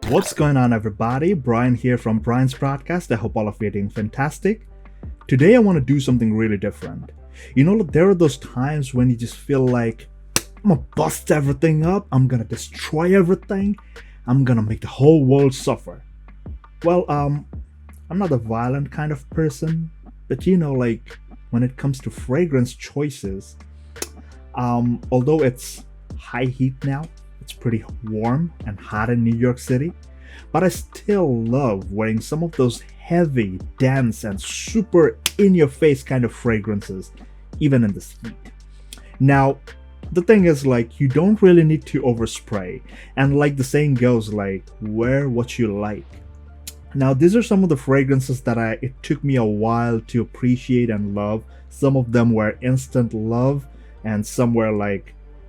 What's going on, everybody? Brian here from Brian's Broadcast. I hope all of you are doing fantastic. Today, I want to do something really different. There are those times when you just feel like, I'm gonna bust everything up, I'm gonna destroy everything, I'm gonna make the whole world suffer. Well, I'm not a violent kind of person, but when it comes to fragrance choices, although it's high heat now, it's pretty warm and hot in New York City, but I still love wearing some of those heavy, dense, and super in-your-face kind of fragrances, even in this heat. Now, the thing is, you don't really need to overspray, and like the saying goes, wear what you like. Now, these are some of the fragrances that it took me a while to appreciate and love. Some of them were instant love, and some were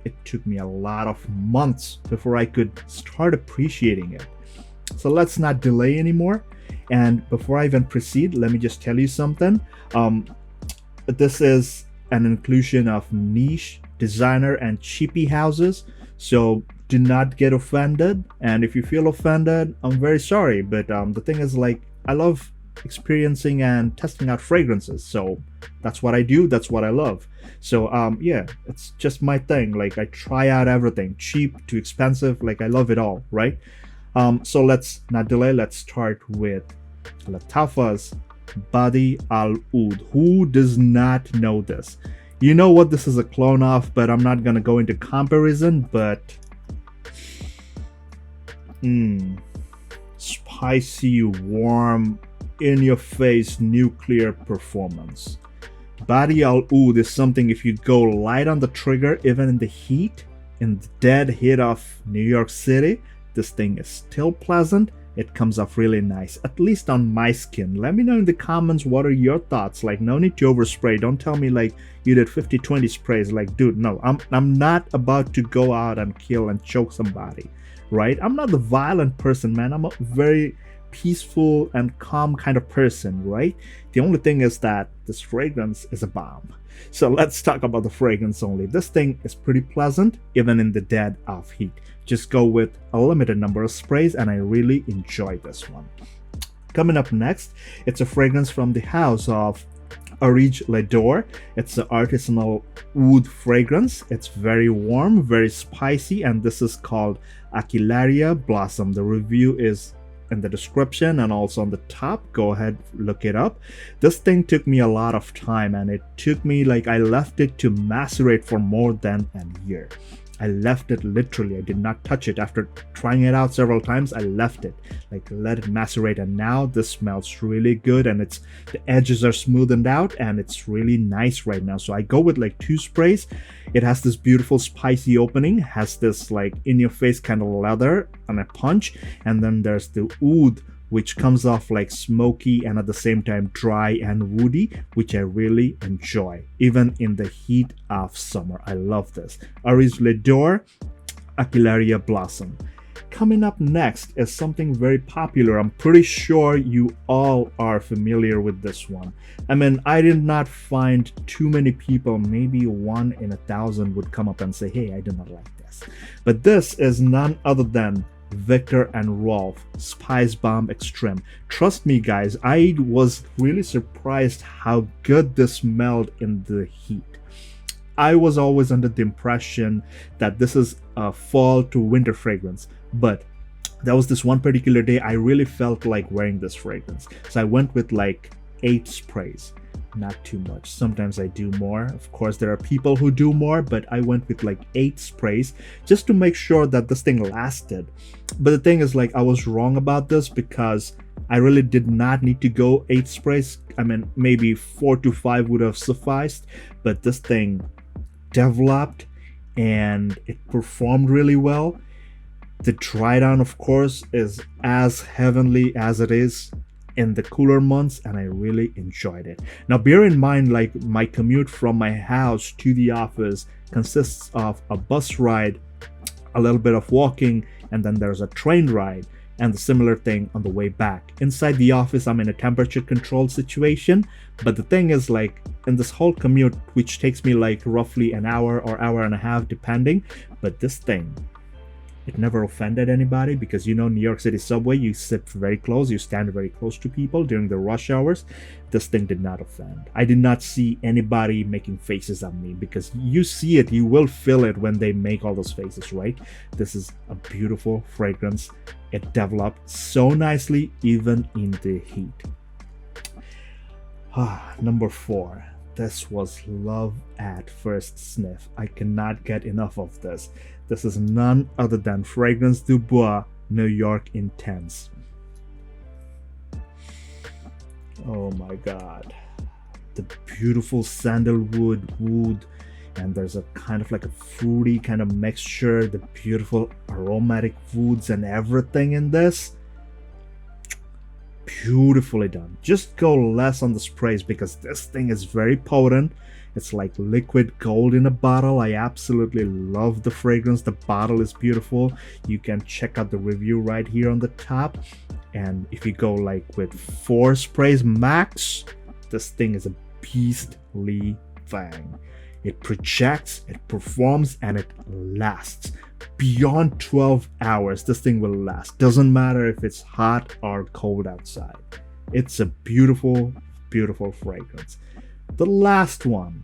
it took me a lot of months before I could start appreciating it. So let's not delay anymore. And before I even proceed, let me just tell you something. This is an inclusion of niche, designer, and cheapy houses. So do not get offended. And if you feel offended, I'm very sorry. But the thing is, I love experiencing and testing out fragrances. So that's what I do. That's what I love. So yeah, it's just my thing. I try out everything, cheap to expensive. I love it all, right? So let's not delay. Let's start with Lattafa's Bade'e Al-Oud. Who does not know this? You know what this is a clone of, but I'm not gonna go into comparison. But spicy, warm, in-your-face nuclear performance. Bade'e Al-Oud is something, if you go light on the trigger, even in the heat, in the dead heat of New York City, this thing is still pleasant. It comes off really nice, at least on my skin. Let me know in the comments what are your thoughts. No need to overspray. Don't tell me you did 50-20 sprays. Dude, no, I'm not about to go out and kill and choke somebody, right? I'm not the violent person, man. I'm a very peaceful and calm kind of person, right? The only thing is that this fragrance is a bomb. So let's talk about the fragrance only. This thing is pretty pleasant, even in the dead of heat. Just go with a limited number of sprays, and I really enjoy this one. Coming up next, it's a fragrance from the house of Orige L'Adore. It's an artisanal oud fragrance. It's very warm, very spicy, and this is called Aquilaria Blossom. The review is in the description and also on the top. Go ahead, look it up. This thing took me a lot of time, and it took me I left it to macerate for more than a year. I left it literally. I did not touch it. After trying it out several times, I left it, let it macerate, and now this smells really good, and the edges are smoothened out, and it's really nice right now. So I go with 2 sprays. It has this beautiful spicy opening, has this in-your-face kind of leather and a punch, and then there's the oud, which comes off smoky and at the same time dry and woody, which I really enjoy, even in the heat of summer. I love this. Orige L'Adore, Aquilaria Blossom. Coming up next is something very popular. I'm pretty sure you all are familiar with this one. I did not find too many people, maybe 1 in 1,000 would come up and say, hey, I do not like this. But this is none other than Viktor&Rolf Spicebomb Extreme. Trust me, guys, I was really surprised how good this smelled in the heat. I was always under the impression that this is a fall to winter fragrance, but there was this one particular day I really felt like wearing this fragrance. So I went with 8 sprays. Not too much. Sometimes I do more. Of course, there are people who do more, but I went with 8 sprays just to make sure that this thing lasted. But the thing is, I was wrong about this because I really did not need to go 8 sprays. Maybe 4 to 5 would have sufficed, but this thing developed and it performed really well. The dry down, of course, is as heavenly as it is in the cooler months, and I really enjoyed it. Now bear in mind, my commute from my house to the office consists of a bus ride, a little bit of walking, and then there's a train ride, and the similar thing on the way back. Inside the office, I'm in a temperature controlled situation, but the thing is, in this whole commute, which takes me roughly an hour or hour and a half depending, but this thing, It never offended anybody because, you know, New York City subway, you sit very close, you stand very close to people during the rush hours. This thing did not offend. I did not see anybody making faces at me, because you see it, you will feel it when they make all those faces, right? This is a beautiful fragrance. It developed so nicely even in the heat. Number 4. This was love at first sniff. I cannot get enough of this. This is none other than Fragrance du Bois New York Intense. Oh my god. The beautiful sandalwood wood, and there's a kind of like a fruity kind of mixture, the beautiful aromatic woods and everything in this. Beautifully done. Just go less on the sprays because this thing is very potent. It's like liquid gold in a bottle. I absolutely love the fragrance. The bottle is beautiful. You can check out the review right here on the top. And if you go like with 4 sprays max, this thing is a beastly thing. It projects, it performs, and it lasts. Beyond 12 hours, this thing will last. Doesn't matter if it's hot or cold outside. It's a beautiful, beautiful fragrance. The last one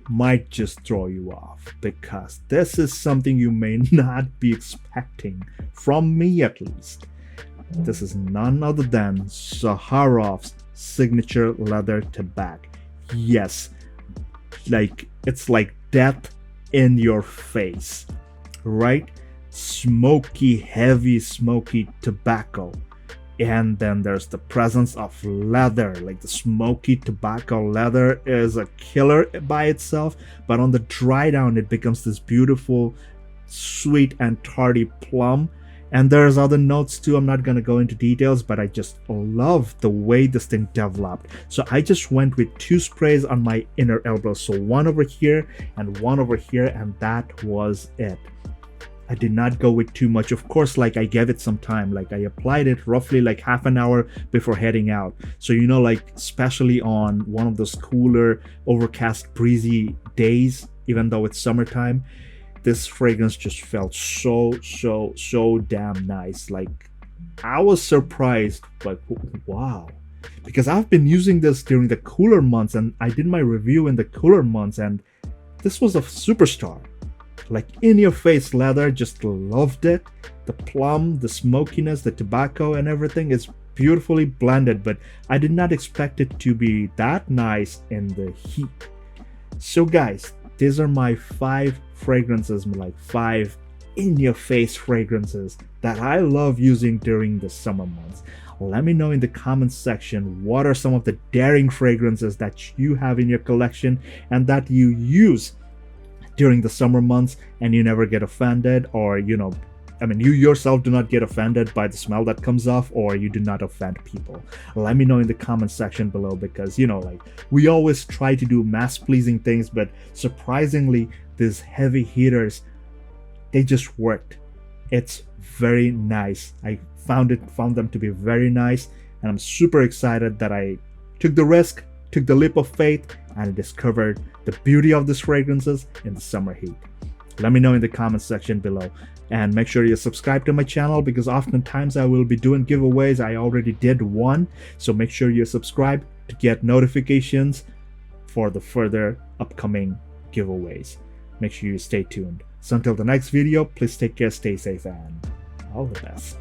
might just throw you off, because this is something you may not be expecting, from me at least. This is none other than Zaharoff's signature leather tobacco. Yes, like it's like death in your face, right? Smoky, heavy, smoky tobacco. And then there's the presence of leather. Like the smoky tobacco leather is a killer by itself, but on the dry down it becomes this beautiful sweet and tarty plum. And there's other notes too. I'm not gonna go into details, but I just love the way this thing developed. So I just went with 2 sprays on my inner elbow. So one over here and one over here, and that was it. I did not go with too much. Of course, like I gave it some time. Like I applied it roughly like half an hour before heading out. So, you know, like especially on one of those cooler, overcast, breezy days, even though it's summertime, this fragrance just felt so damn nice. Like I was surprised, like wow, because I've been using this during the cooler months, and I did my review in the cooler months, and this was a superstar. Like in your face leather, just loved it. The plum, the smokiness, the tobacco and everything is beautifully blended, but I did not expect it to be that nice in the heat. So guys, these are my 5 fragrances, like 5 in-your-face fragrances that I love using during the summer months. Let me know in the comments section what are some of the daring fragrances that you have in your collection and that you use during the summer months and you never get offended, or you know, I mean, you yourself do not get offended by the smell that comes off, or you do not offend people. Let me know in the comment section below, because you know, like we always try to do mass pleasing things, but surprisingly these heavy hitters, they just worked. It's very nice. I found them to be very nice, and I'm super excited that I took the risk, took the leap of faith, and I discovered the beauty of these fragrances in the summer heat. Let me know in the comment section below, and make sure you subscribe to my channel, because oftentimes I will be doing giveaways. I already did one, so make sure you subscribe to get notifications for the further upcoming giveaways. Make sure you stay tuned. So until the next video, please take care, stay safe, and all the best.